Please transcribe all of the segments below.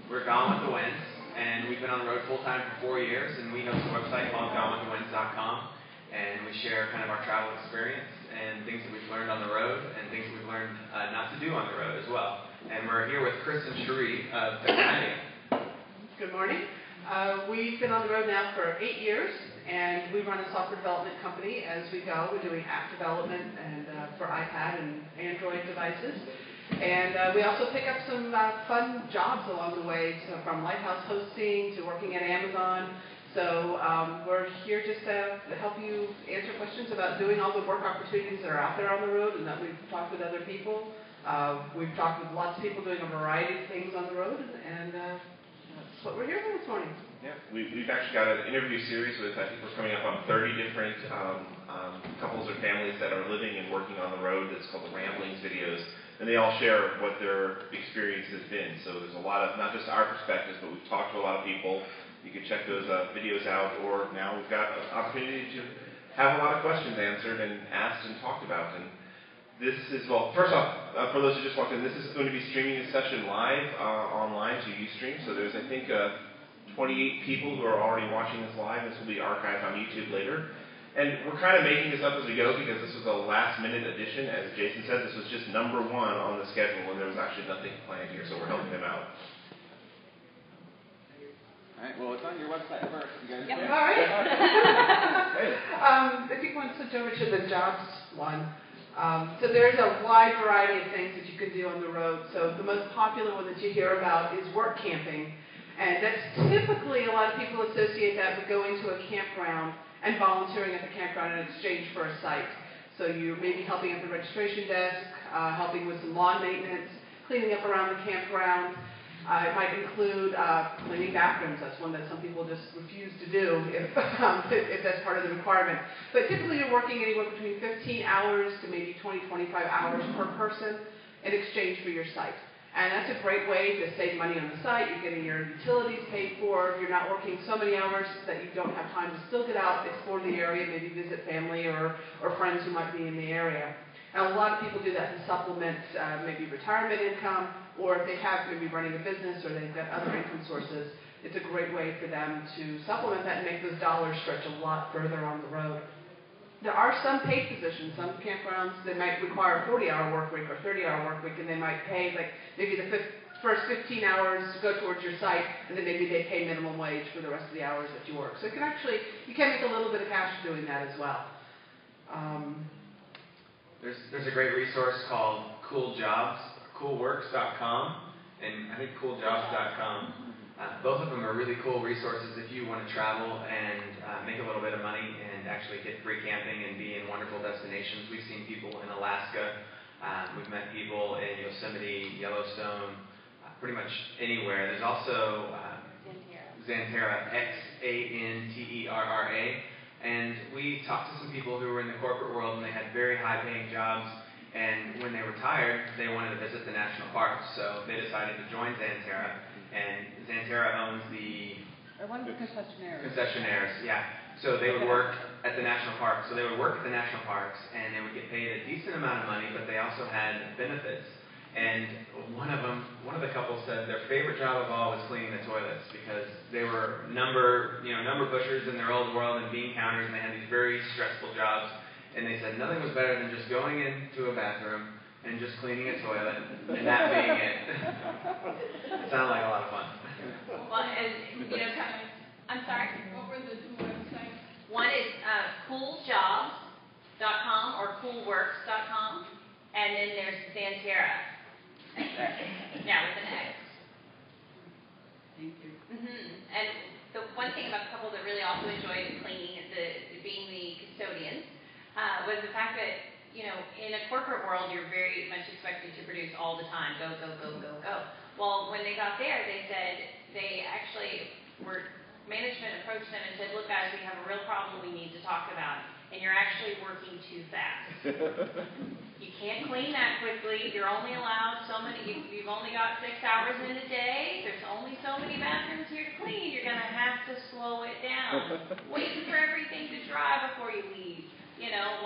We're Gone with the Wynns, and we've been on the road full-time for 4 years, and we host a website called GoneWithTheWynns.com, and we share kind of our travel experience and things that we've learned on the road and things that we've learned not to do on the road as well. And we're here with Chris and Cherie of Technomadia. Good morning. We've been on the road now for 8 years, and we run a software development company as we go. We're doing app development and for iPad and Android devices. And we also pick up some fun jobs along the way, so from lighthouse hosting to working at Amazon. So we're here just to help you answer questions about doing all the work opportunities that are out there on the road, and that we've talked with other people. We've talked with lots of people doing a variety of things on the road, and that's what we're here for this morning. Yeah, we've actually got an interview series with, I think we're coming up on 30 different couples or families that are living and working on the road. That's called the Ramblings videos. And they all share what their experience has been. So there's a lot of, not just our perspectives, but we've talked to a lot of people. You can check those videos out, or now we've got an opportunity to have a lot of questions answered and asked and talked about. And this is, well, first off, for those who just walked in, this is going to be streaming this session live online to Ustream. So there's, I think, 28 people who are already watching this live. This will be archived on YouTube later. And we're kind of making this up as we go because this was a last-minute addition. As Jason said, this was just number 1 on the schedule, and there was actually nothing planned here, so we're helping them out. All right, well, it's on your website first. You guys Yep. All right. If you want to switch over to the jobs one. So there's a wide variety of things that you can do on the road. So the most popular one that you hear about is work camping. And that's typically, a lot of people associate that with going to a campground and volunteering at the campground in exchange for a site. So you may be helping at the registration desk, helping with some lawn maintenance, cleaning up around the campground. It might include cleaning bathrooms. That's one that some people just refuse to do if that's part of the requirement. But typically you're working anywhere between 15 hours to maybe 20, 25 hours per person in exchange for your site. And that's a great way to save money on the site. You're getting your utilities paid for. You're not working so many hours that you don't have time to still get out, explore the area, maybe visit family or friends who might be in the area. And a lot of people do that to supplement maybe retirement income, or if they have maybe running a business or they've got other income sources, it's a great way for them to supplement that and make those dollars stretch a lot further on the road. There are some paid positions. Some campgrounds, they might require a 40-hour work week or 30-hour work week, and they might pay like maybe the first 15 hours to go towards your site, and then maybe they pay minimum wage for the rest of the hours that you work. So you can make a little bit of cash doing that as well. There's a great resource called coolworks.com and I think cooljobs.com. Both of them are really cool resources if you want to travel and make a little bit of money and actually get free camping and be in wonderful destinations. We've seen people in Alaska. We've met people in Yosemite, Yellowstone, pretty much anywhere. There's also Xanterra, Xanterra. And we talked to some people who were in the corporate world and they had very high-paying jobs. And when they retired, they wanted to visit the national parks. So they decided to join Xanterra. And Xanterra owns one of the concessionaires. Concessionaires, yeah. So they would work at the national parks. So they would work at the national parks, and they would get paid a decent amount of money, but they also had benefits. And one of the couples said their favorite job of all was cleaning the toilets because they were number pushers in their old world and bean counters, and they had these very stressful jobs. And they said nothing was better than just going into a bathroom and just cleaning a toilet and that being it. It sounded like a lot of fun. Well, and I'm sorry. What were the 2 websites? One is cooljobs.com or coolworks.com, and then there's Xanterra. Yeah, with an X. Thank you. And the one thing about the couple that really also enjoyed cleaning, being the custodians, was the fact that, in a corporate world, you're very much expected to produce all the time. Go, go, go, go, go. Well, when they got there, they said management approached them and said, look, guys, we have a real problem we need to talk about, and you're actually working too fast. You can't clean that quickly. You're only allowed so many, you've only got 6 hours in a day. There's only so many bathrooms here to clean. You're going to have to slow it down. Wait for everything to dry before you leave.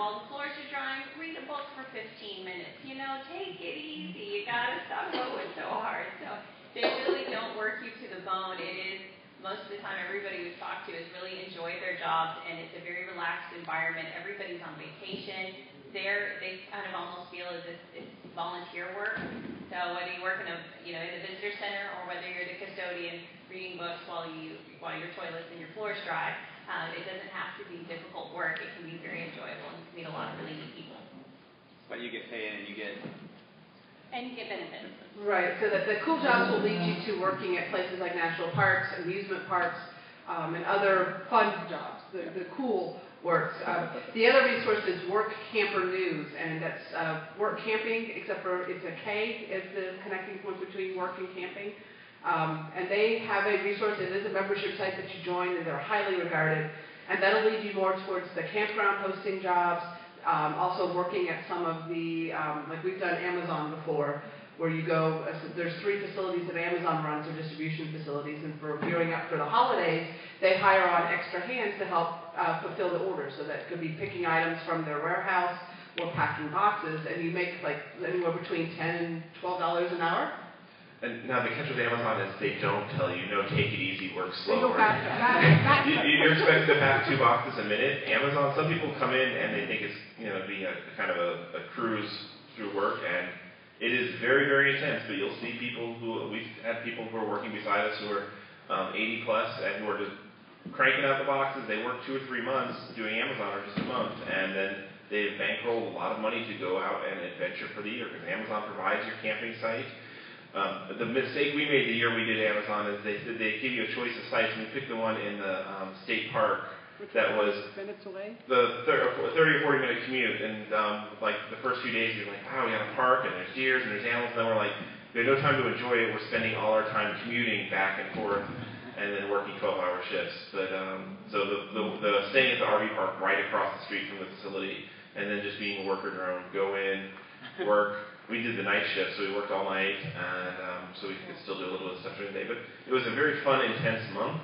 While the floors are drying, read a book for 15 minutes. Take it easy. You got to stop going so hard. So They really don't work you to the bone. It is, most of the time, everybody we've talked to has really enjoyed their jobs, and it's a very relaxed environment. Everybody's on vacation. They kind of almost feel as if it's volunteer work. So whether you work in a, in the visitor center or whether you're the custodian reading books while your toilets and your floors dry, it doesn't have to be difficult work. It can be very enjoyable and you can meet a lot of really neat people. But you get paid and you get benefits. Right, so that the cool jobs will lead you to working at places like national parks, amusement parks, and other fun jobs, the cool works. The other resource is Work Camper News, and that's work camping, except for it's a K is the connecting point between work and camping. And they have a resource. It is a membership site that you join, and they're highly regarded. And that'll lead you more towards the campground hosting jobs, also working at some of the, like we've done Amazon before, where you go, there's 3 facilities that Amazon runs, or distribution facilities, and for gearing up for the holidays, they hire on extra hands to help fulfill the orders. So that could be picking items from their warehouse or packing boxes, and you make like anywhere between $10 and $12 an hour. And now the catch with Amazon is they don't tell you, no, take it easy, work They slower. go faster. You're expected to pack 2 boxes a minute. Amazon, some people come in and they think it's, be a kind of a cruise through work, and it is very, very intense. But you'll see people we've had people who are working beside us who are 80 plus and who are just cranking out the boxes. They work 2 or 3 months doing Amazon, or just a month, and then they bankroll a lot of money to go out and adventure for the year, because Amazon provides your camping site. The mistake we made the year we did Amazon is they said they give you a choice of sites, and we picked the one in the state park that was Minutes away? the 30 or 40 minute commute. And like the first few days, you're like, wow, we got a park, and there's deers, and there's animals. And then we're like, we have no time to enjoy it. We're spending all our time commuting back and forth, and then working 12-hour shifts. But so the staying at the RV park right across the street from the facility, and then just being a worker drone, go in, work. We did the night shift, so we worked all night, and so we could still do a little bit of stuff during the day. But it was a very fun, intense month.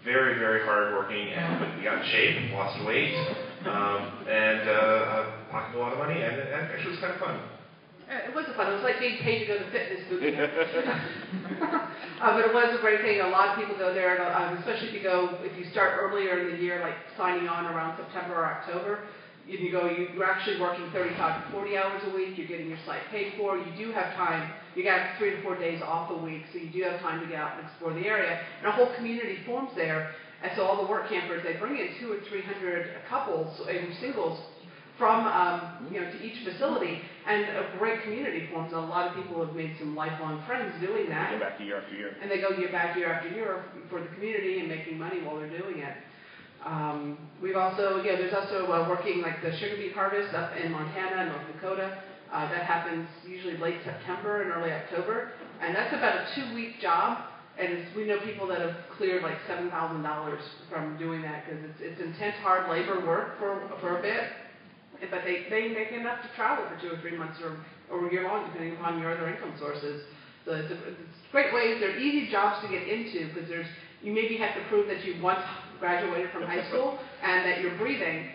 Very, very hard working, but we got in shape, lost weight, and pocketed a lot of money, and it actually was kind of fun. It was fun. It was like being paid to go to fitness boot camp. But it was a great thing. A lot of people go there, and, especially if you start earlier in the year, like signing on around September or October. You're actually working 35 to 40 hours a week. You're getting your site paid for. You do have time. You got 3 to 4 days off a week, so you do have time to get out and explore the area. And a whole community forms there. And so all the work campers, they bring in 200 or 300 couples and singles from to each facility, and a great community forms. And a lot of people have made some lifelong friends doing that. Go back year after year. And they go back year after year for the community and making money while they're doing it. We've also, there's also working like the sugar beet harvest up in Montana and North Dakota. That happens usually late September and early October. And that's about a 2-week job. And we know people that have cleared like $7,000 from doing that, because it's intense, hard labor work for a bit. But they make enough to travel for 2 or 3 months or a year long, depending upon your other income sources. So it's great ways. They're easy jobs to get into, because you maybe have to prove that you once graduated from high school and that you're breathing.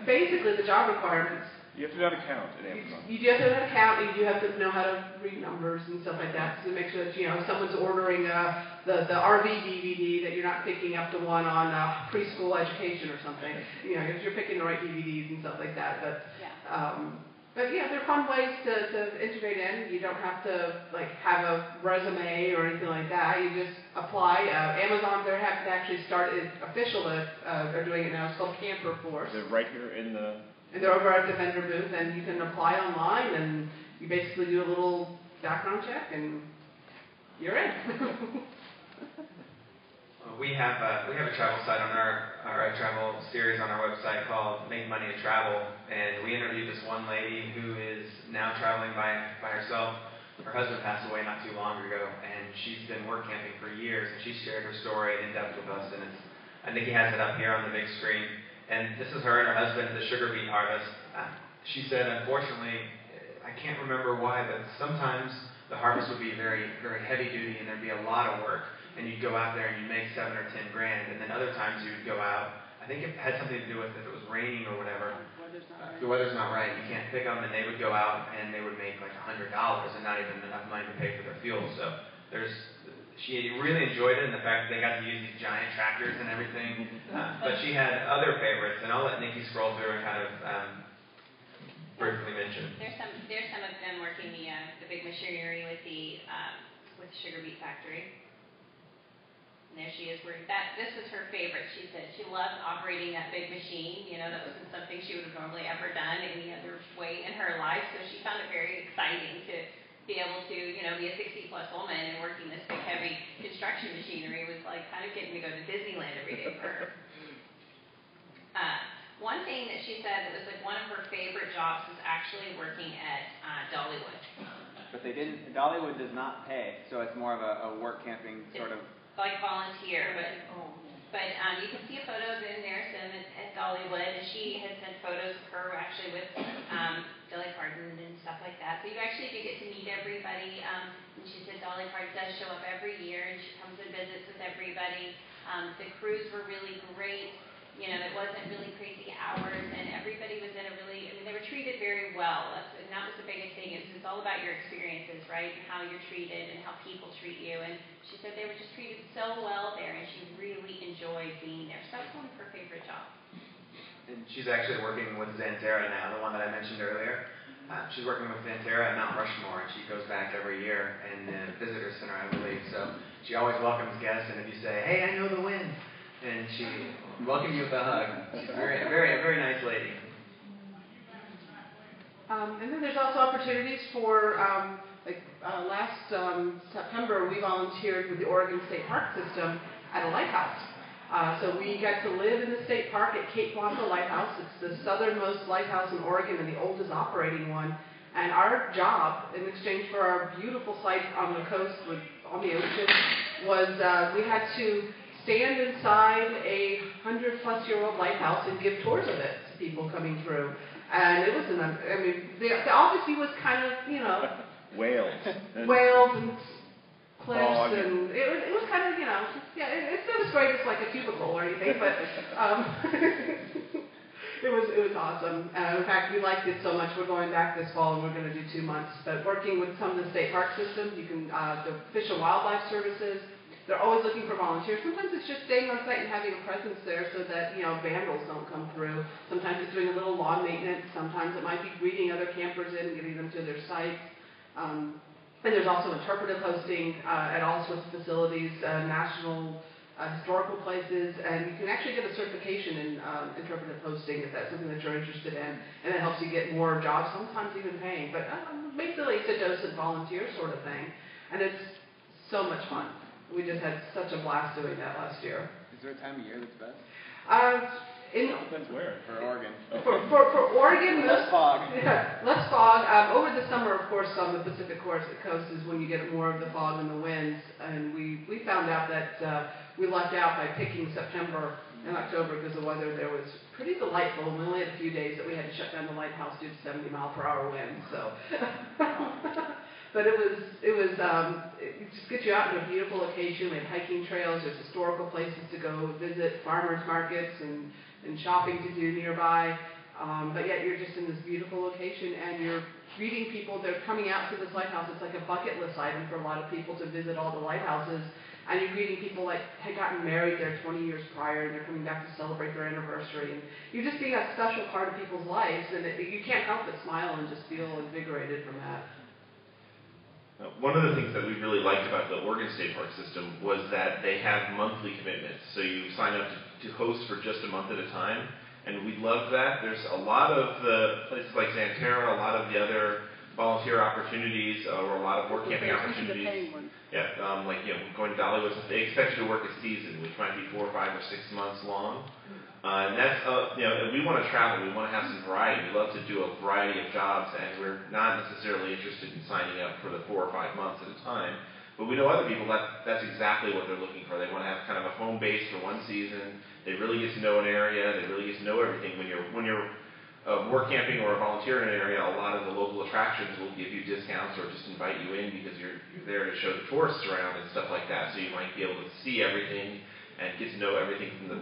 Basically, the job requirements. You have to know how to count at Amazon. You do have to know how to count, and you do have to know how to read numbers and stuff like that, to make sure that, if someone's ordering the RV DVD, that you're not picking up the one on preschool education or something. If you're picking the right DVDs and stuff like that. But they're fun ways to integrate in. You don't have to have a resume or anything like that. You just apply. Amazon, they're happy to actually start it official. They're doing it now. It's called Camper Force. They're right here in the. And they're over at the vendor booth, and you can apply online, and you basically do a little background check, and you're in. We have a travel site on our travel series on our website called Make Money to Travel, and we interviewed this one lady who is now traveling by herself. Her husband passed away not too long ago, and she's been work camping for years, and she shared her story in depth with us, and Nikki has it up here on the big screen. And this is her and her husband at the sugar beet harvest. She said, unfortunately, I can't remember why, but sometimes the harvest would be very, very heavy duty, and there'd be a lot of work. And you'd go out there and you'd make $7 or $10 grand. And then other times you'd go out. I think it had something to do with if it was raining or whatever. The weather's not right. You can't pick them, and they would go out and they would make like $100 and not even enough money to pay for their fuel. So She really enjoyed it, and the fact that they got to use these giant tractors and everything. But she had other favorites, and I'll let Nikki scroll through and kind of briefly mention. There's some of them working the big machinery with the sugar beet factory. And there she is. This was her favorite. She said she loved operating that big machine. That wasn't something she would have normally ever done any other way in her life. So she found it very exciting to be able to, be a 60-plus woman and working this big, heavy construction machinery was like kind of getting to go to Disneyland every day for her. One thing that she said that was like one of her favorite jobs was actually working at Dollywood. But Dollywood does not pay, so it's more of a work camping sort of. Like volunteer, but you can see photos in there, some at Dollywood, and she has sent photos of her actually with Dolly Parton and stuff like that. So you actually do get to meet everybody. And she said Dolly Parton does show up every year, and she comes and visits with everybody. The crews were really great. It wasn't really crazy hours, and everybody was in they were treated very well. And that was the biggest thing. It's all about your experiences, right? And how you're treated and how people treat you. And she said they were just treated so well there, and she really enjoyed being there. So that was one of her favorite jobs. And she's actually working with Xanterra now, the one that I mentioned earlier. She's working with Xanterra at Mount Rushmore, and she goes back every year in the visitor center, I believe. So she always welcomes guests, and if you say, "Hey, I know the Wynn," and she welcomes you with a hug. She's a very nice lady. And then there's also opportunities for, last September, we volunteered with the Oregon State Park System at a lighthouse. So we got to live in the state park at Cape Blanco Lighthouse. It's the southernmost lighthouse in Oregon and the oldest operating one. And our job, in exchange for our beautiful site on the coast on the ocean, was we had to stand inside a 100-plus-year-old lighthouse and give tours of it to people coming through. And it was the Odyssey was kind of, Whales and cliffs, and it was kind of, it's not as great as like a cubicle or anything, but it was awesome. In fact, we liked it so much, we're going back this fall, and we're going to do 2 months. But working with some of the state park systems, you can, the Fish and Wildlife Services, they're always looking for volunteers. Sometimes it's just staying on site and having a presence there so that, vandals don't come through. Sometimes it's doing a little lawn maintenance. Sometimes it might be greeting other campers in and getting them to their sites. And there's also interpretive hosting at all sorts of facilities, national historical places, and you can actually get a certification in interpretive hosting if that's something that you're interested in, and it helps you get more jobs, sometimes even paying. But basically it's a docent volunteer sort of thing, and it's so much fun. We just had such a blast doing that last year. Is there a time of year that's best? Depends where. For Oregon. For Oregon, less fog. Yeah, less fog. Over the summer, of course, on the Pacific Coast is when you get more of the fog and the winds. And we found out that we lucked out by picking September and October because the weather there was pretty delightful. And we only had a few days that we had to shut down the lighthouse due to 70-mile-per-hour winds. So. But it just gets you out in a beautiful location. We have hiking trails, there's historical places to go visit, farmers markets, and shopping to do nearby. But yet you're just in this beautiful location, and you're greeting people. They're coming out to this lighthouse. It's like a bucket list item for a lot of people to visit all the lighthouses. And you're greeting people like had gotten married there 20 years prior, and they're coming back to celebrate their anniversary. And you're just being a special part of people's lives, and you can't help but smile and just feel invigorated from that. One of the things that we really liked about the Oregon State Park system was that they have monthly commitments. So you sign up to host for just a month at a time, and we love that. There's a lot of the places like Xanterra, a lot of the other volunteer opportunities, or a lot of work camping opportunities. Yeah, going to Dollywood, they expect you to work a season, which might be 4, 5, or 6 months long. And that's, we want to travel. We want to have some variety. We love to do a variety of jobs, and we're not necessarily interested in signing up for the 4 or 5 months at a time. But we know other people that's exactly what they're looking for. They want to have kind of a home base for one season. They really get to know an area. They really get to know everything. When you're work camping or a volunteer in an area, a lot of the local attractions will give you discounts or just invite you in because you're there to show the tourists around and stuff like that. So you might be able to see everything and get to know everything from the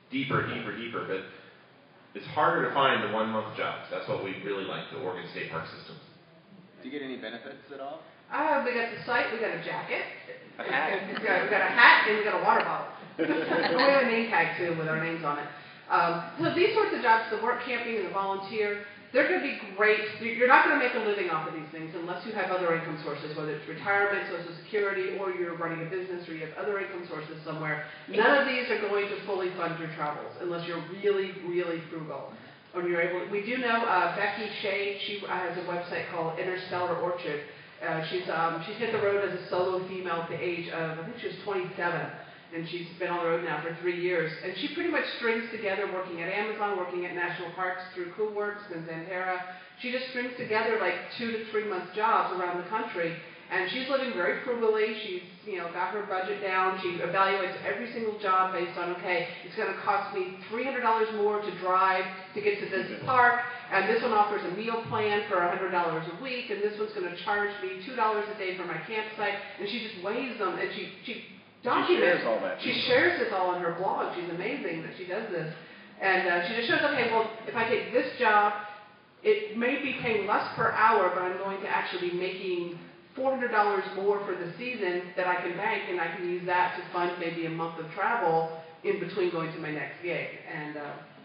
deeper, but it's harder to find the 1 month jobs. That's what we really like, the Oregon State Park system. Do you get any benefits at all? We got the site, we got a jacket, we got a hat, and we got a water bottle. And we have a name tag too with our names on it. So these sorts of jobs, the work camping and the volunteer, they're going to be great. You're not going to make a living off of these things unless you have other income sources, whether it's retirement, Social Security, or you're running a business, or you have other income sources somewhere. None of these are going to fully fund your travels unless you're really, really frugal. Or you're able. We do know Becky Shea. She has a website called Interstellar Orchard. She's hit the road as a solo female at the age of, I think she was 27. And she's been on the road now for 3 years. And she pretty much strings together, working at Amazon, working at national parks through CoolWorks and Xanterra. She just strings together like 2 to 3 month jobs around the country. And she's living very frugally. She's, got her budget down. She evaluates every single job based on, okay, it's going to cost me $300 more to drive to get to this park. And this one offers a meal plan for $100 a week. And this one's going to charge me $2 a day for my campsite. And she just weighs them. And she documents. She shares all that. She shares this all on her blog. She's amazing that she does this. And she just shows, okay, well, if I take this job, it may be paying less per hour, but I'm going to actually be making $400 more for the season that I can bank, and I can use that to fund maybe a month of travel in between going to my next gig. And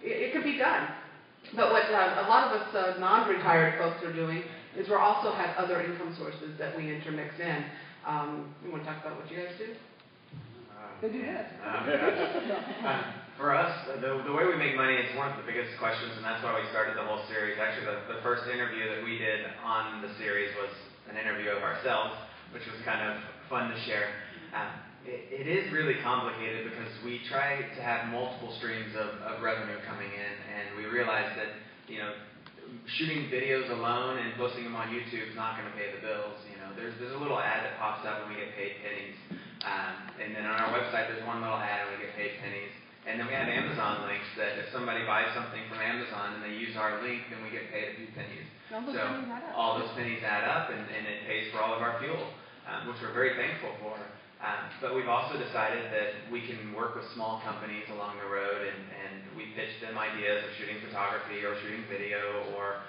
it can be done. But what a lot of us non-retired folks are doing is we also have other income sources that we intermix in. You want to talk about what you guys do? For us, the way we make money is one of the biggest questions, and that's why we started the whole series. Actually, the first interview that we did on the series was an interview of ourselves, which was kind of fun to share. It is really complicated because we try to have multiple streams of revenue coming in, and we realize that shooting videos alone and posting them on YouTube is not going to pay the bills. There's a little ad that pops up and we get paid pennies. And then on our website, there's one little ad and we get paid pennies. And then we have Amazon links that if somebody buys something from Amazon and they use our link, then we get paid a few pennies. All those pennies add up, and it pays for all of our fuel, which we're very thankful for. But we've also decided that we can work with small companies along the road, and we pitch them ideas of shooting photography or shooting video or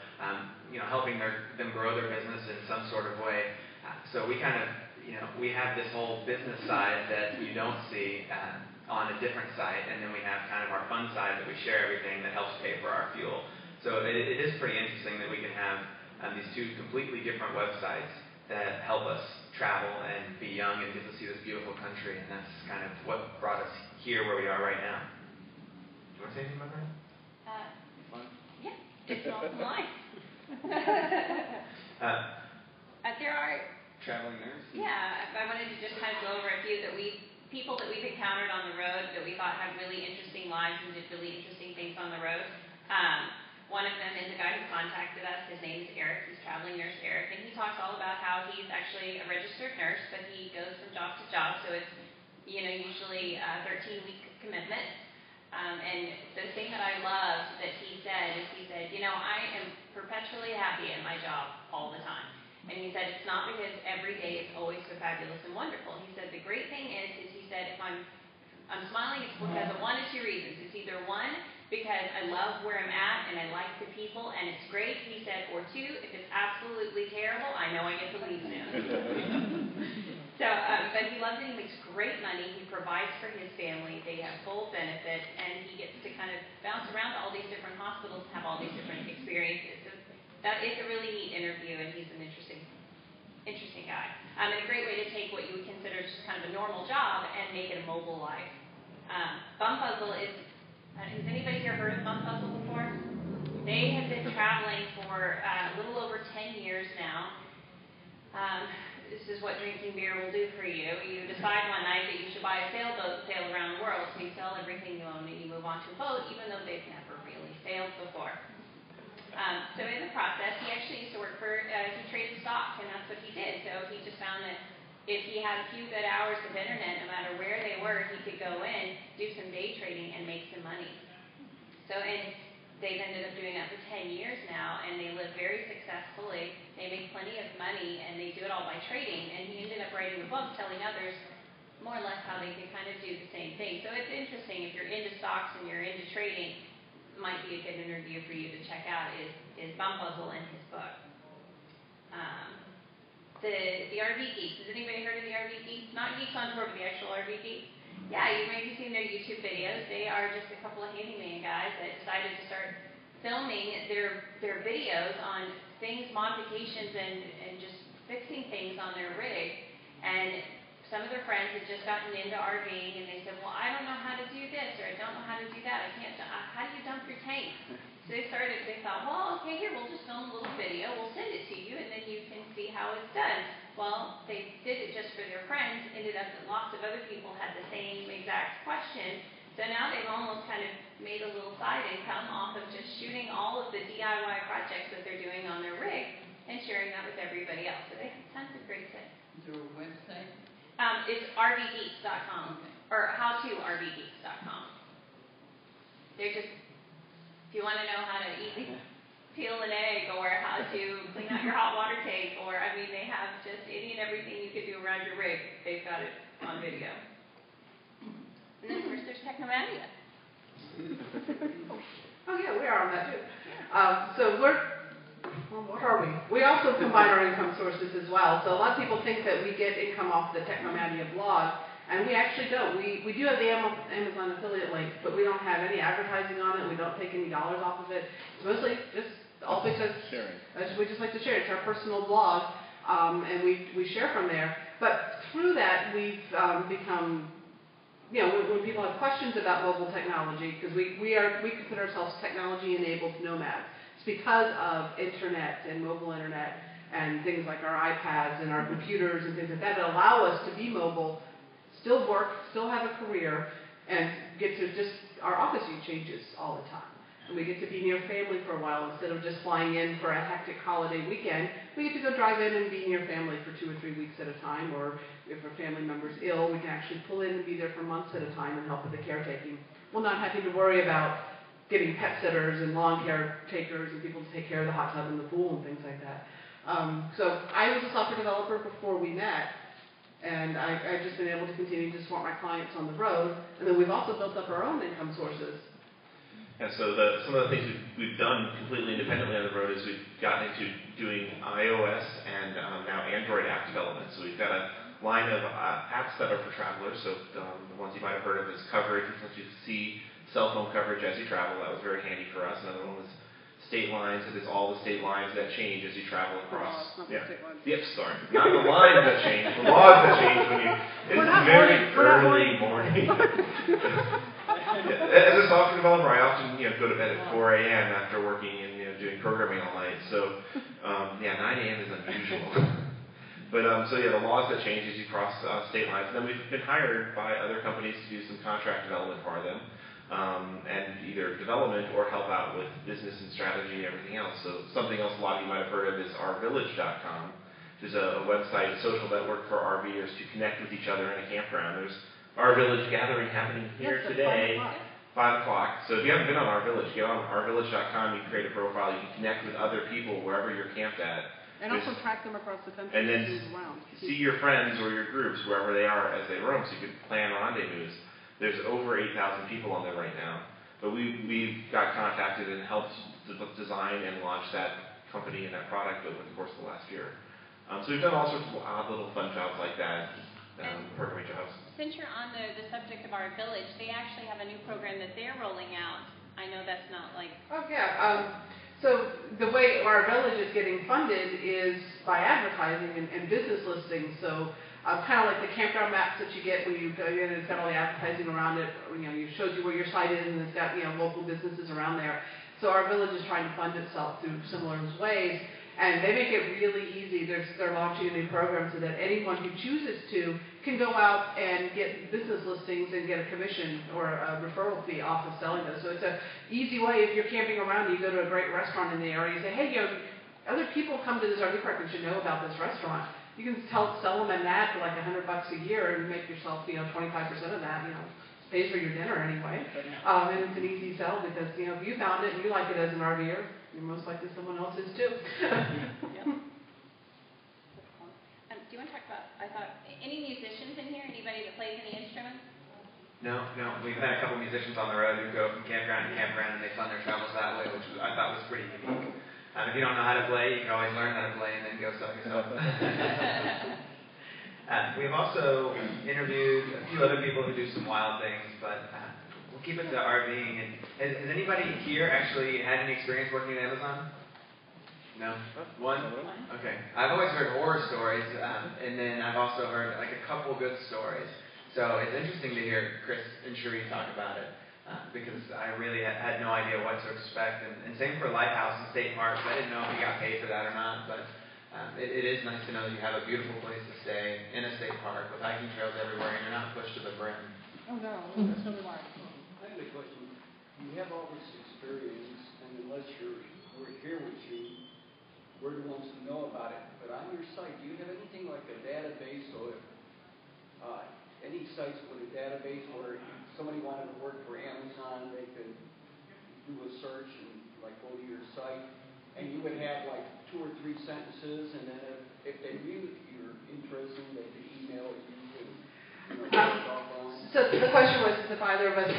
helping them grow their business in some sort of way. So we kind of we have this whole business side that you don't see on a different site, and then we have kind of our fun side that we share everything that helps pay for our fuel. So it is pretty interesting that we can have these two completely different websites that help us travel and be young and get to see this beautiful country, and that's kind of what brought us here where we are right now. Do you want to say anything about that? Fun? Yeah, it's all life. There are traveling nurse? Yeah, I wanted to just kind of go over a few people that we've encountered on the road that we thought had really interesting lives and did really interesting things on the road. One of them is a guy who contacted us. His name is Eric. He's traveling nurse Eric, and he talks all about how he's actually a registered nurse, but he goes from job to job, so it's usually a 13-week commitment. And the thing that I loved that he said is I am perpetually happy at my job all the time. And he said, it's not because every day is always so fabulous and wonderful. He said, the great thing is he said, if I'm smiling, it's because of one of two reasons. It's either one, because I love where I'm at and I like the people and it's great, he said, or two, if it's absolutely terrible, I know I get to leave soon. But he loves it. He makes great money. He provides for his family. They have full benefits, and he gets to kind of bounce around to all these different hospitals and have all these different experiences. So that is a really neat interview, and he's an interesting guy. And a great way to take what you would consider just kind of a normal job and make it a mobile life. Bumpuzzle is, has anybody here heard of Bumpuzzle before? They have been traveling for a little over 10 years now. This is what drinking beer will do for you. You decide one night that you should buy a sailboat to sail around the world, so you sell everything you own and you move on to a boat, even though they've never really sailed before. So in the process, he actually used to work for, he traded stocks, and that's what he did. So he just found that if he had a few good hours of internet, no matter where they were, he could go in, do some day trading, and make some money. So, and they've ended up doing that for 10 years now, and they live very successfully. They make plenty of money, and they do it all by trading. And he ended up writing a book telling others more or less how they could kind of do the same thing. So it's interesting. If you're into stocks and you're into trading, might be a good interview for you to check out is Bumpuzzle and his book. the RV Geeks. Has anybody heard of the RV Geeks? Not Geeks on Tour, but the actual RV Geeks. Yeah, you may have seen their YouTube videos. They are just a couple of handyman guys that decided to start filming their videos on things, modifications, and just fixing things on their rig. And some of their friends had just gotten into RVing, and they said, well, I don't know how to do this, or I don't know how to do that. I can't. How do you dump your tank? So they thought, well, okay, here, we'll just film a little video. We'll send it to you, and then you can see how it's done. Well, they did it just for their friends. Ended up that lots of other people had the same exact question. So now they've almost kind of made a little side income off of just shooting all of the DIY projects that they're doing on their rig and sharing that with everybody else. So they have tons of great tips. Is there a website? It's RVgeeks.com, Okay. or howtorvgeeks.com. They're just, if you want to know how to peel an egg, or how to clean out your hot water tank, or, I mean, they have just any and everything you could do around your rig. They've got it on video. And then, of course, there's Technomadia. Oh yeah, we are on that too. So what are we? We also combine our income sources as well. So a lot of people think that we get income off the Technomadia blog, and we actually don't. We do have the Amazon affiliate link, but we don't have any advertising on it. We don't take any dollars off of it. It's mostly just all because we just like to share. It's our personal blog, and we share from there. But through that, we've become, you know, when people have questions about mobile technology, because we consider ourselves technology-enabled nomads. It's because of internet and mobile internet and things like our iPads and our computers and things like that that allow us to be mobile, still work, still have a career, and get to just, our office view changes all the time. And we get to be near family for a while instead of just flying in for a hectic holiday weekend. We get to go drive in and be near family for 2 or 3 weeks at a time, or if a family member's ill, we can actually pull in and be there for months at a time and help with the caretaking. We're not having to worry about getting pet sitters and lawn caretakers and people to take care of the hot tub and the pool and things like that. So I was a software developer before we met, and I've just been able to continue to support my clients on the road. And then we've also built up our own income sources. And so some of the things we've done completely independently on the road is we've gotten into doing iOS and now Android app development. So we've got a line of apps that are for travelers. So the ones you might have heard of is Coverage, which lets you see cell phone coverage as you travel. That was very handy for us. Another one was State Lines. It is all the state lines that change as you travel across. Yep, sorry. Not the lines that change, the laws that change when you. It's very early morning. As a software developer, I often go to bed at 4 a.m. after working and doing programming all night. So 9 a.m. is unusual. But the laws that change as you cross state lines. And then we've been hired by other companies to do some contract development for them, and either development or help out with business and strategy and everything else. So something else a lot of you might have heard of is RVillage.com, which is a website, a social network for RVers to connect with each other in a campground. There's our village gathering happening here today, 5 o'clock. So if you haven't been on our village, get on RVillage.com. You can create a profile. You can connect with other people wherever you're camped at. And also track them across the country and then around. See your friends or your groups wherever they are as they roam, so you can plan rendezvous. There's over 8,000 people on there right now. But we got contacted and helped design and launch that company and that product over the course of the last year. So we've done all sorts of odd little fun jobs like that, programming jobs. Since you're on the subject of our village, they actually have a new program that they're rolling out. I know that's not like... Oh, yeah. So the way our village is getting funded is by advertising and business listings. So kind of like the campground maps that you get when you go in, it's got all the advertising around it. It shows you where your site is, and it's got local businesses around there. So our village is trying to fund itself through similar ways, and they make it really easy. They're launching a new program so that anyone who chooses to can go out and get business listings and get a commission or a referral fee off of selling those. So it's an easy way. If you're camping around, you go to a great restaurant in the area, you say, hey, other people come to this RV park and should know about this restaurant. You can sell them an ad for like $100 a year and make yourself, 25% of that, pays for your dinner anyway. And it's an easy sell because, if you found it and you like it as an RVer, you're most likely someone else is too. Do you want to talk about, I thought, any musicians in here? Anybody that plays any instruments? No. We've had a couple musicians on the road who go from campground to campground and they fund their travels that way, which I thought was pretty unique. If you don't know how to play, you can always learn how to play and then go suck yourself. We've also interviewed a few other people who do some wild things, but we'll keep it to RVing. And has anybody here actually had any experience working at Amazon? No? One? Okay. I've always heard horror stories, and then I've also heard like a couple good stories. So it's interesting to hear Chris and Cherie talk about it, because I really had no idea what to expect. And same for Lighthouse and State Parks. I didn't know if you got paid for that or not, but it is nice to know that you have a beautiful place to stay in a state park with hiking trails everywhere, and you're not pushed to the brim. Oh, no, that's not right. I have a question. You have all this experience, and unless we're here with you, we're the ones who know about it. But on your site, do you have anything like a database, or any sites with a database where if somebody wanted to work for Amazon, they could do a search and like go to your site, and you would have like 2 or 3 sentences, and then if they really you're interested, they could email you and So the question was if either of us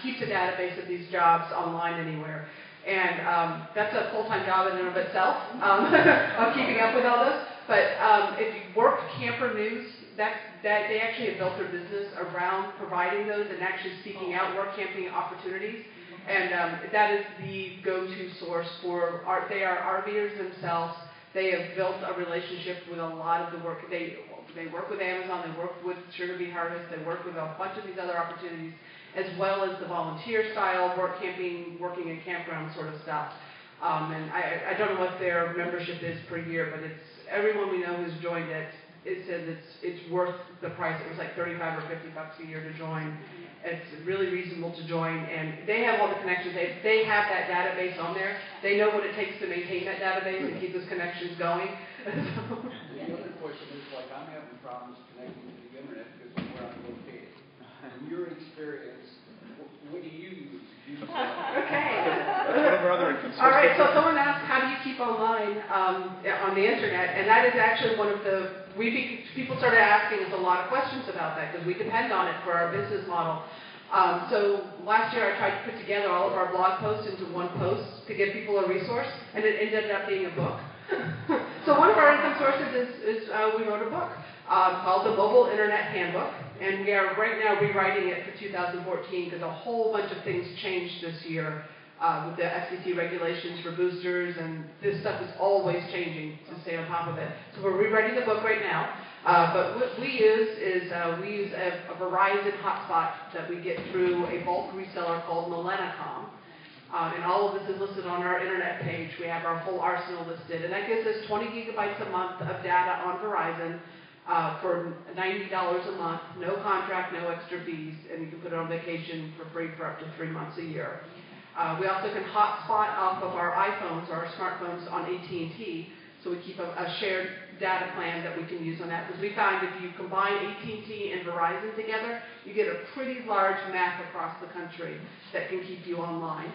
keeps a database of these jobs online anywhere. And that's a full-time job in and of itself, of keeping up with all this. But if you work Camper News, they actually have built their business around providing those and actually seeking out work camping opportunities. And that is the go-to source for they are RVers themselves. They have built a relationship with a lot of the work. They work with Amazon, they work with Sugar Bee Harvest, they work with a bunch of these other opportunities, as well as the volunteer style work camping, working in campground sort of stuff. And I don't know what their membership is per year, but it's everyone we know who's joined it. It says it's worth the price. It was like $35 or $50 a year to join. It's really reasonable to join, and they have all the connections. They have that database on there. They know what it takes to maintain that database and keep those connections going. The other question is, like, I'm having problems connecting to the internet because of where I'm located. From your experience, what do you use? Okay. One of our other All right, so someone asked, how do you keep online on the internet? And that is actually one of the, people started asking us a lot of questions about that because we depend on it for our business model. So last year I tried to put together all of our blog posts into one post to give people a resource, and it ended up being a book. So one of our income sources is we wrote a book called the Mobile Internet Handbook, and we are right now rewriting it for 2014 because a whole bunch of things changed this year with the FCC regulations for boosters, and this stuff is always changing to stay on top of it. So we're rewriting the book right now. But what we use is we use a Verizon hotspot that we get through a bulk reseller called Millennicom. And all of this is listed on our internet page. We have our whole arsenal listed. And that gives us 20 gigabytes a month of data on Verizon for $90 a month, no contract, no extra fees, and you can put it on vacation for free for up to 3 months a year. We also can hotspot off of our iPhones or our smartphones on AT&T, so we keep a shared data plan that we can use on that. Because we found if you combine AT&T and Verizon together, you get a pretty large map across the country that can keep you online.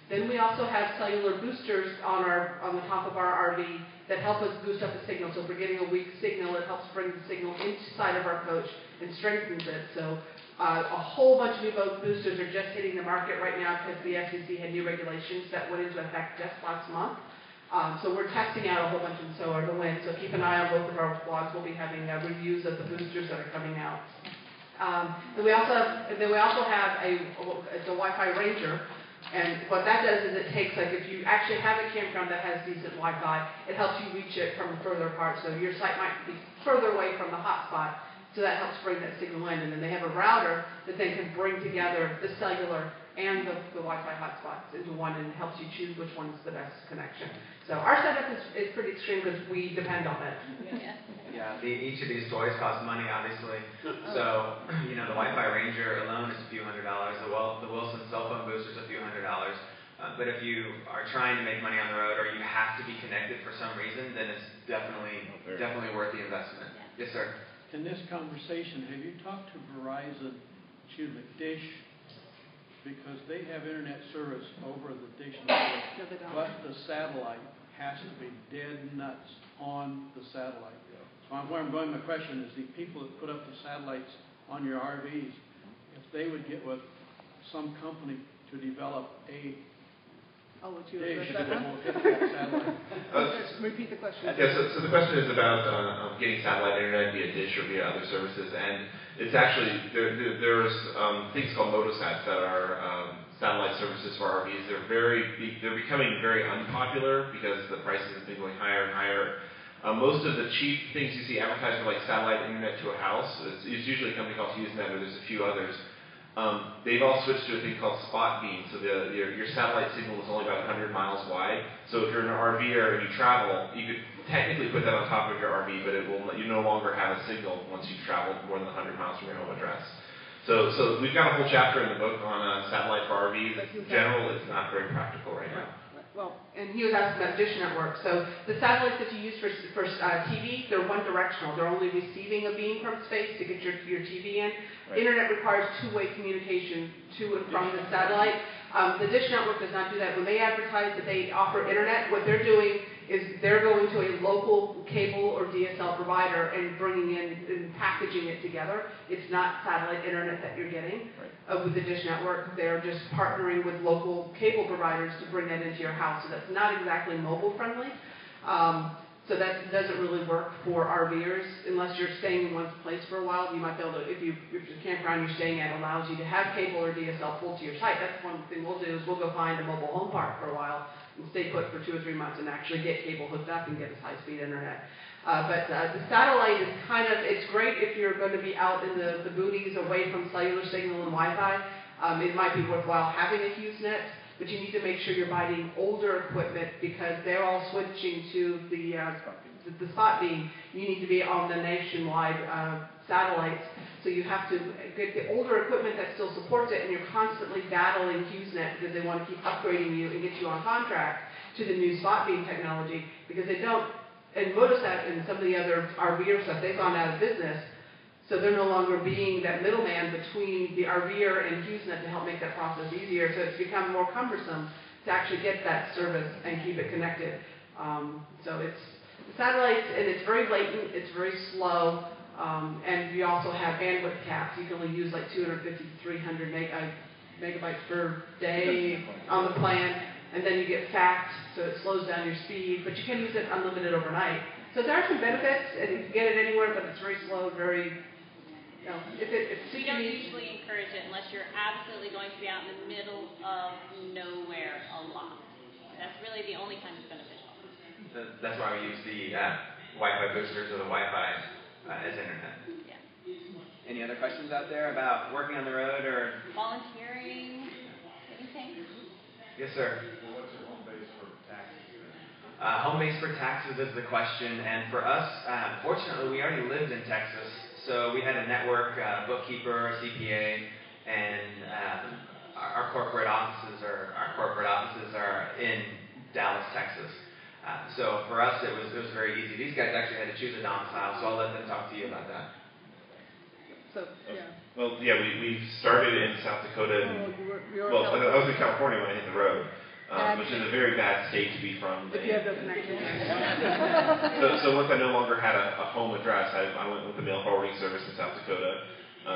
Then we also have cellular boosters on the top of our RV that help us boost up the signal. So if we're getting a weak signal, it helps bring the signal inside of our coach and strengthens it. So a whole bunch of new boosters are just hitting the market right now because the FCC had new regulations that went into effect just last month. So we're testing out a whole bunch, and so are the Wynn. So keep an eye on both of our blogs. We'll be having reviews of the boosters that are coming out. Then we also have it's a Wi-Fi Ranger. And what that does is it takes, like, if you actually have a campground that has decent Wi-Fi, it helps you reach it from a further part. So your site might be further away from the hotspot, so that helps bring that signal in. And then they have a router that then can bring together the cellular and the Wi-Fi hotspots into one and helps you choose which one's the best connection. So our setup is pretty extreme because we depend on it. Yeah, each of these toys cost money, obviously. So, the Wi-Fi Ranger alone is a few $100s. The Wilson cell phone booster is a few $100s. But if you are trying to make money on the road or you have to be connected for some reason, then it's definitely worth the investment. Yes, sir. In this conversation, have you talked to Verizon, Dish? Because they have internet service over the Dish network, but the satellite has to be dead nuts on the satellite. So where I'm going, my question is the people that put up the satellites on your RVs, if they would get with some company to develop a I'll let you Dave, address that one. we'll get that satellite. Just repeat the question. Yeah, so the question is about getting satellite internet via dish or via other services, and it's actually there's things called motosats that are satellite services for RVs. They're becoming very unpopular because the prices have been going higher and higher. Most of the cheap things you see advertised for like satellite internet to a house is usually a company called HughesNet, or there's a few others. They've all switched to a thing called spot beam. So your satellite signal is only about 100 miles wide. So if you're an RVer and you travel, you could technically put that on top of your RV, but you no longer have a signal once you've traveled more than 100 miles from your home address. So we've got a whole chapter in the book on satellite for RVs. In general, it's not very practical right now. Well, and he was asking about dish network. So the satellites that you use for TV, they're one directional. They're only receiving a beam from space to get your TV in. Right. Internet requires two-way communication to and from the satellite. The dish network does not do that. When they advertise that they offer internet, what they're doing is they're going to a local cable or DSL provider and bringing in and packaging it together. It's not satellite internet that you're getting with the dish network. They're just partnering with local cable providers to bring that into your house. So that's not exactly mobile friendly. So that doesn't really work for RVers unless you're staying in one place for a while. You might be able to, if the campground you're staying at allows you to have cable or DSL pulled to your site, that's one thing we'll do is we'll go find a mobile home park for a while and stay put for 2 or 3 months and actually get cable hooked up and get us high-speed internet. But the satellite is it's great if you're going to be out in the boonies away from cellular signal and Wi-Fi. It might be worthwhile having a HughesNet, but you need to make sure you're buying older equipment because they're all switching to the spot beam. You need to be on the nationwide satellites. So you have to get the older equipment that still supports it, and you're constantly battling HughesNet because they want to keep upgrading you and get you on contract to the new spot beam technology because they don't. And Motosat and some of the other RVer stuff, they've gone out of business. So they're no longer being that middleman between the RVer and HughesNet to help make that process easier. So it's become more cumbersome to actually get that service and keep it connected. So it's satellites, and it's very latent, it's very slow, and you also have bandwidth caps. You can only use like 250 to 300 megabytes per day on the plan, and then you get fact, so it slows down your speed, but you can use it unlimited overnight. So there are some benefits, and you can get it anywhere, but it's very slow, we don't usually encourage it unless you're absolutely going to be out in the middle of nowhere a lot. That's really the only time it's beneficial. That's why we use the Wi-Fi boosters or the Wi-Fi as internet. Yeah. Any other questions out there about working on the road or volunteering? Anything? Yes, sir. Well, what's your home base for taxes? Home base for taxes is the question, and for us, fortunately, we already lived in Texas. So we had a network bookkeeper, CPA, and our corporate offices are in Dallas, Texas. So for us, it was very easy. These guys actually had to choose a domicile, so I'll let them talk to you about that. So yeah. Well, yeah, we started in South Dakota. I was in California when I hit the road, which is a very bad state to be from. If you have no connection. So once I no longer had a home address, I went with the mail forwarding service in South Dakota.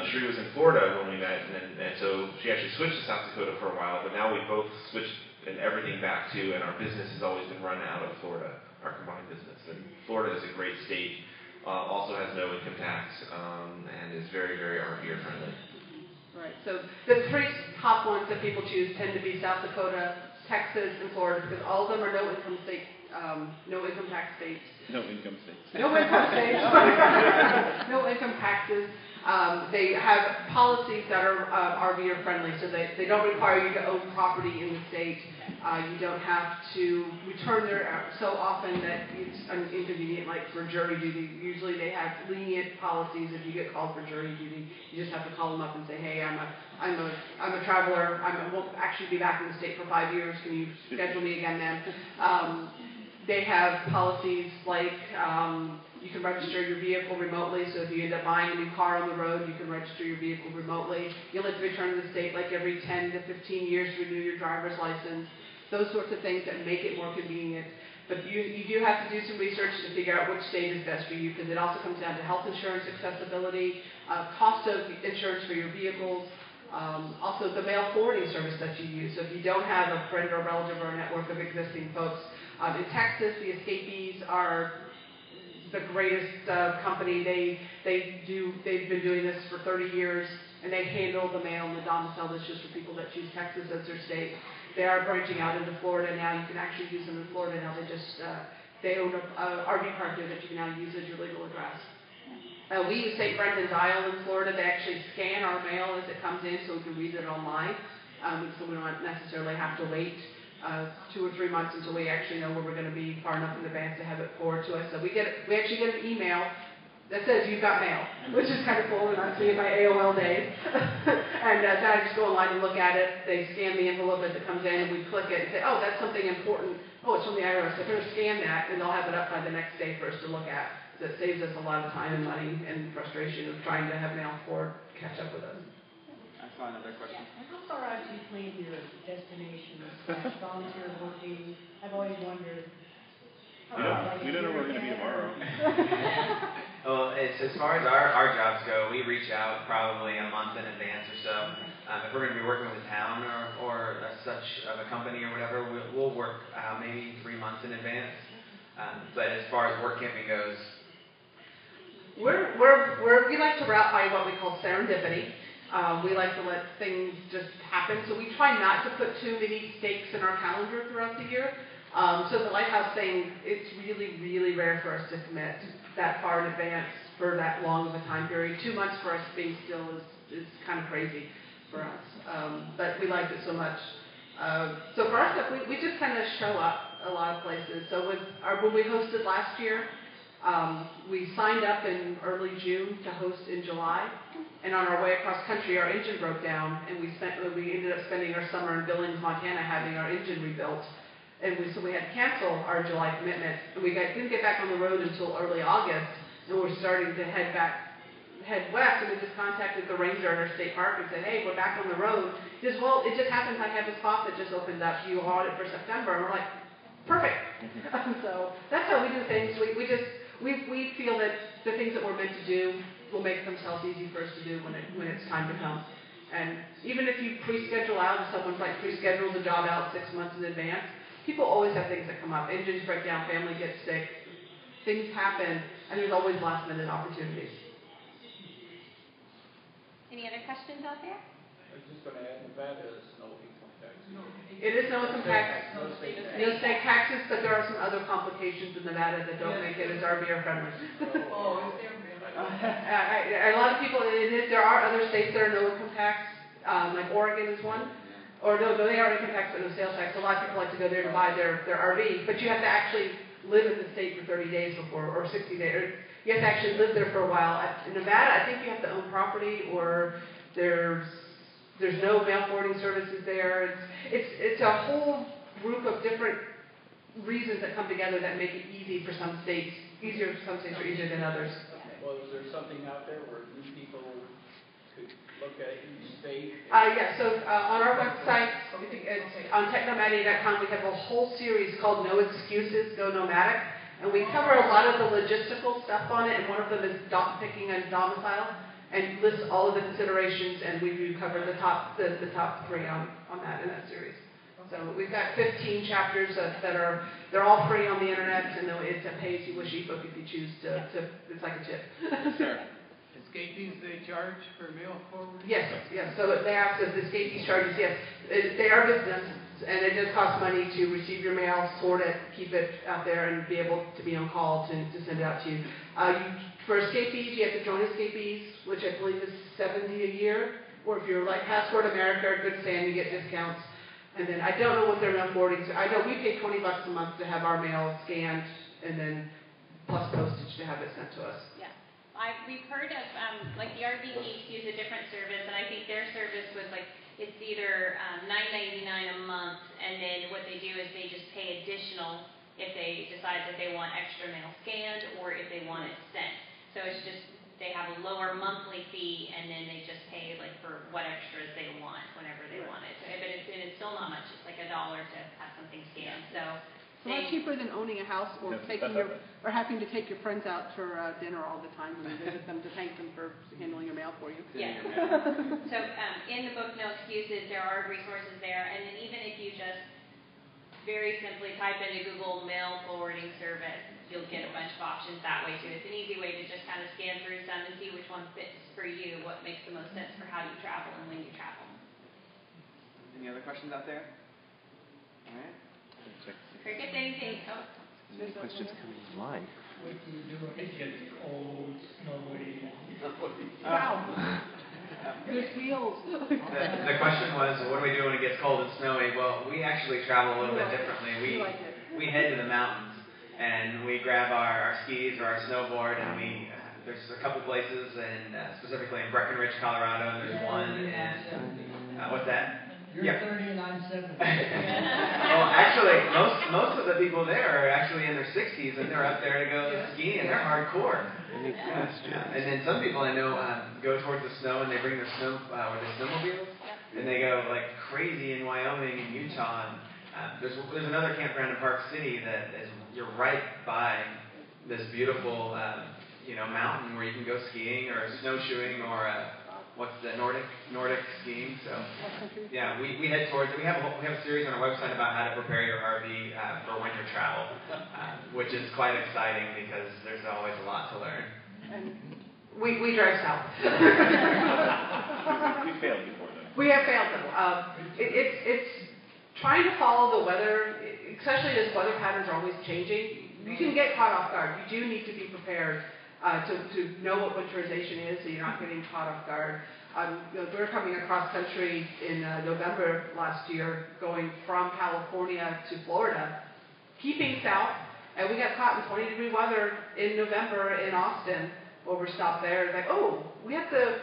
Cherie was in Florida when we met, and so she actually switched to South Dakota for a while, but now we both switched and everything back to, and our business has always been run out of Florida, our combined business. And Florida is a great state, also has no income tax, and is very, very RVer friendly. Right, so the 3 top ones that people choose tend to be South Dakota, Texas, and Florida, because all of them are no income tax states. No income states. No income states. No income taxes. They have policies that are RVer friendly, so they don't require you to own property in the state. You don't have to return there so often that it's inconvenient, like for jury duty. Usually they have lenient policies. If you get called for jury duty, you just have to call them up and say, hey, I'm a traveler. I won't actually be back in the state for 5 years. Can you schedule me again then? They have policies like you can register your vehicle remotely, so if you end up buying a new car on the road, you can register your vehicle remotely. You'll have to return to the state like every 10 to 15 years to renew your driver's license. Those sorts of things that make it more convenient. But you do have to do some research to figure out which state is best for you, because it also comes down to health insurance accessibility, cost of insurance for your vehicles, Also, the mail forwarding service that you use. So if you don't have a friend or relative or a network of existing folks, in Texas, the Escapees are the greatest company. They've been doing this for 30 years, and they handle the mail and the domicile issues for people that choose Texas as their state. They are branching out into Florida now. You can actually use them in Florida now. They own a RV park there that you can now use as your legal address. We use St. Brendan's Isle in Florida. They actually scan our mail as it comes in so we can read it online. So we don't necessarily have to wait 2 or 3 months until we actually know where we're going to be far enough in advance to have it forward to us. So we actually get an email that says you've got mail, which is kind of cool. And I'm seeing my AOL days. And then I just go online and look at it. They scan the envelope as it comes in, and we click it and say, oh, that's something important. Oh, it's from the IRS. I better scan that, and they'll have it up by the next day for us to look at. So it saves us a lot of time and money and frustration of trying to have mail forward catch up with us. I saw another question. And how far out do you plan your destinations, volunteer working? I've always wondered. We don't know where we're going to be tomorrow. Well, as far as our jobs go, we reach out probably a month in advance or so. If we're going to be working with a town or such of a company or whatever, we'll work maybe 3 months in advance. But as far as work camping goes, we like to route by what we call serendipity. We like to let things just happen. So we try not to put too many stakes in our calendar throughout the year. So the lighthouse thing, it's really, really rare for us to commit that far in advance for that long of a time period. 2 months for us being still is kind of crazy for us. But we liked it so much. So for our stuff, we just kind of show up a lot of places. So when we hosted last year, we signed up in early June to host in July. And on our way across country, our engine broke down, and we ended up spending our summer in Billings, Montana, having our engine rebuilt. And so we had to cancel our July commitment, and we didn't get back on the road until early August, and we're starting to head west, and we just contacted the ranger at our state park and said, hey, we're back on the road. He says, well, it just happens I have a spot that just opened up. You want it for September? And we're like, perfect. So that's how we do things. We feel that the things that we're meant to do will make themselves easy for us to do when it's time to come. And even if you pre-schedule out, if someone's like pre-schedules a job out 6 months in advance, people always have things that come up. Engines break down, family gets sick, things happen, and there's always last-minute opportunities. Any other questions out there? I was just going to add, Nevada is no income tax. It is no income tax, no state taxes, but there are some other complications in Nevada that don't make it as RVer friendly. Oh, is there really? A lot of people, there are other states that are no income tax, like Oregon is one. Or no, they are income tax but no sales tax. A lot of people like to go there to buy their RV, but you have to actually live in the state for 30 days before, or 60 days. Or you have to actually live there for a while. In Nevada, I think you have to own property, or there's no mail forwarding services there. It's a whole group of different reasons that come together that make it easy for some states, easier for some states or easier than others. Well, is there something out there where new people could look at each state? Yeah, so on our website, on Technomadia.com, we have a whole series called No Excuses, Go Nomadic. And we cover a lot of the logistical stuff on it, and one of them is picking a domicile, and lists all of the considerations, and we do cover the top 3 on that in that series. So we've got 15 chapters they're all free on the internet, and it's a pay-as-you-wish ebook if you choose to it's like a tip. Sure. Escapees they charge for mail forwarding? Yes. So they ask us, escapees charges, yes. They are business, and it does cost money to receive your mail, sort it, keep it out there, and be able to be on call to send it out to you. For escapees, you have to join escapees, which I believe is $70 a year. Or if you're like Passport America or Good Stand, you get discounts. And then I don't know what their mail forwarding. I know we pay $20 a month to have our mail scanned, and then plus postage to have it sent to us. Yeah. We've heard of, like the RV Geeks use a different service, and I think their service was like, it's either $9.99 a month, and then what they do is they just pay additional if they decide that they want extra mail scanned or if they want it sent. So it's just, they have a lower monthly fee, and then they just pay like for what extras they want whenever they want it. But it's still not much. It's like $1 to have something scanned. So It's a lot cheaper than owning a house or having to take your friends out for dinner all the time when you visit them to thank them for handling your mail for you. Yes. So in the book, No Excuses, there are resources there, and then even if you just very simply type into Google mail forwarding service, you'll get a bunch of options that way too. It's an easy way to just kind of scan through some and see which one fits for you, what makes the most sense for how you travel and when you travel. Any other questions out there? All right. Cricket, anything? Oh. Any questions coming live? What do you do when it gets cold, snowy? Wow. Good feels. The question was, what do we do when it gets cold and snowy? Well, we actually travel a little bit differently. We head to the mountains and we grab our skis or our snowboard, and there's a couple places, and specifically in Breckenridge, Colorado, and there's one in what's that? You're 30 and I'm 70. Well, actually, most of the people there are actually in their 60s, and they're up there to go skiing, and they're hardcore. And then some people I know go towards the snow, and they bring their snowmobiles, and they go like crazy in Wyoming and Utah. And there's another campground in Park City that you're right by this beautiful mountain where you can go skiing or snowshoeing or what's the Nordic skiing. So yeah, we head towards it. We have a series on our website about how to prepare your RV for winter travel, which is quite exciting because there's always a lot to learn. And we drive south. We failed before though. We have failed though. It's trying to follow the weather, especially as weather patterns are always changing. You can get caught off guard. You do need to be prepared to know what winterization is, so you're not getting caught off guard. We were coming across country in November last year, going from California to Florida, keeping south, and we got caught in 20-degree weather in November in Austin. When we stopped there, it's like, oh, we have to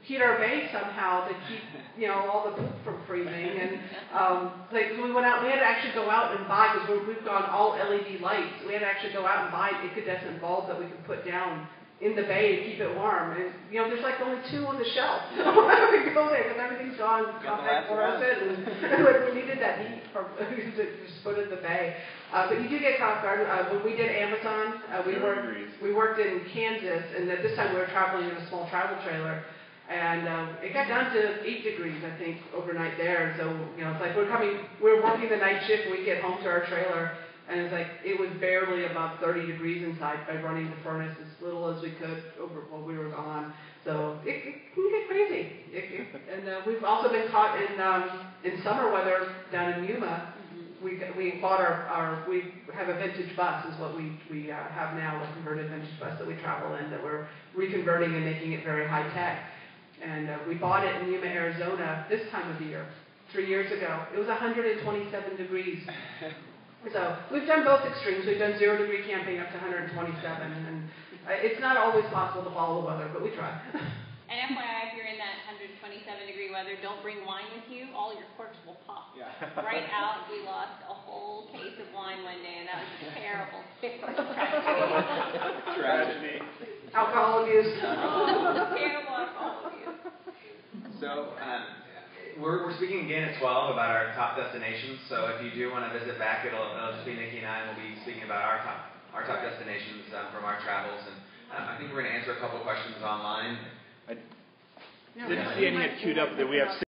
heat our bay somehow to keep all the poop from freezing. And we went out. We had to actually go out and buy, because we've gone all LED lights. We had to actually go out and buy incandescent bulbs that we could put down in the bay to keep it warm. And there's like only 2 on the shelf. We go there because everything's gone compact fluorescent, and we needed that heat to just put in the bay. But you do get caught off guard. When we did Amazon, we worked in Kansas, and at this time we were traveling in a small travel trailer. And it got down to 8 degrees, I think, overnight there. So, it's like we're working the night shift, and we get home to our trailer, and it's like it was barely above 30 degrees inside by running the furnace as little as we could while we were gone. So it can get crazy. And we've also been caught in summer weather down in Yuma. We bought we have a vintage bus is what we have now, a converted vintage bus that we travel in, that we're reconverting and making it very high tech. And we bought it in Yuma, Arizona this time of the year, 3 years ago. It was 127 degrees. So we've done both extremes. We've done 0-degree camping up to 127. And it's not always possible to follow the weather, but we try. And FYI, if you're in that 127-degree weather, don't bring wine with you. All your corks will pop. Yeah. Right out, we lost a whole case of wine one day, and that was a terrible tragedy. Alcohol abuse. Terrible alcohol abuse. So, we're speaking again at 12 about our top destinations. So if you do want to visit back, it'll just be Nikki and I, and we'll be speaking about our top destinations from our travels. And I think we're going to answer a couple questions online. I didn't see any queued up that we have